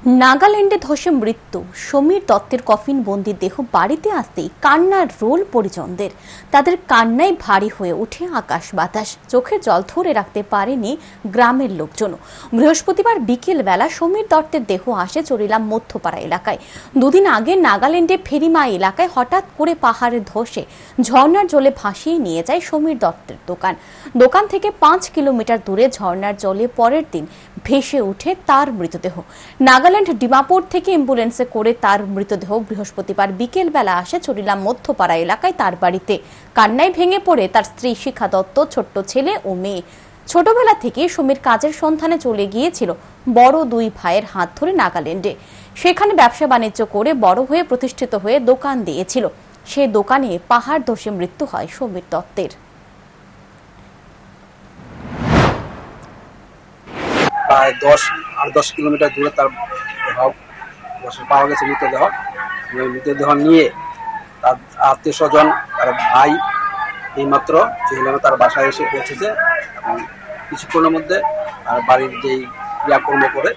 নাগাল্যান্ডে ধসে মৃত্যু। সমীর দত্তের কফিন বন্দি দেহ বাড়িতে আসতেই কান্নার রোল পরিজনদের। তাদের কান্নায় ভারী হয়ে ওঠে আকাশ বাতাস। চোখের জল ধরে রাখতে পারেনি গ্রামের লোকজনও। বৃহস্পতিবার বিকেল বেলা সমীর দত্তের দেহ আসে চরিলাম মধ্যপাড়া এলাকায়। দুদিন আগে নাগাল্যান্ডে ফেরিমা এলাকায় হঠাৎ করে পাহাড়ে ধসে ঝর্ণার জলে ভাসিয়ে নিয়ে যায় সমীর দত্তের দোকান থেকে 5 কিলোমিটার দূরে ঝর্ণার জলে পরের দিন ভেসে ওঠে তার মৃতদেহ। নাগাল্যান্ড ডিমাপুর থেকে অ্যাম্বুলেন্সে করে তার মৃতদেহ বৃহস্পতিবার বিকেল বেলা আসে চরিলাম মধ্যপাড়া এলাকায় তার বাড়িতে। কান্নায় ভেঙে পড়ে তার স্ত্রী শিখা দত্ত, ছোট্ট ছেলে ও মেয়ে। ছোটবেলা থেকে সমীর কাজের সন্ধানে চলে গিয়েছিল বড় দুই ভাইয়ের হাত ধরে নাগাল্যান্ডে। সেখানে ব্যবসা বাণিজ্য করে বড় হয়ে প্রতিষ্ঠিত হয়ে দোকান দিয়েছিল। সে দোকানে পাহাড় ধসে মৃত্যু হয় সমীর দত্তের। প্রায় 10 কিলোমিটার দূরে তার দেহ পাওয়া গেছে। মৃতদেহ নিয়ে তার আত্মীয় স্বজন, তার ভাই এইমাত্র তার বাসায় এসে পৌঁছেছে এবং কিছুক্ষণের মধ্যে তার বাড়ির যেই ক্রিয়াকর্ম করে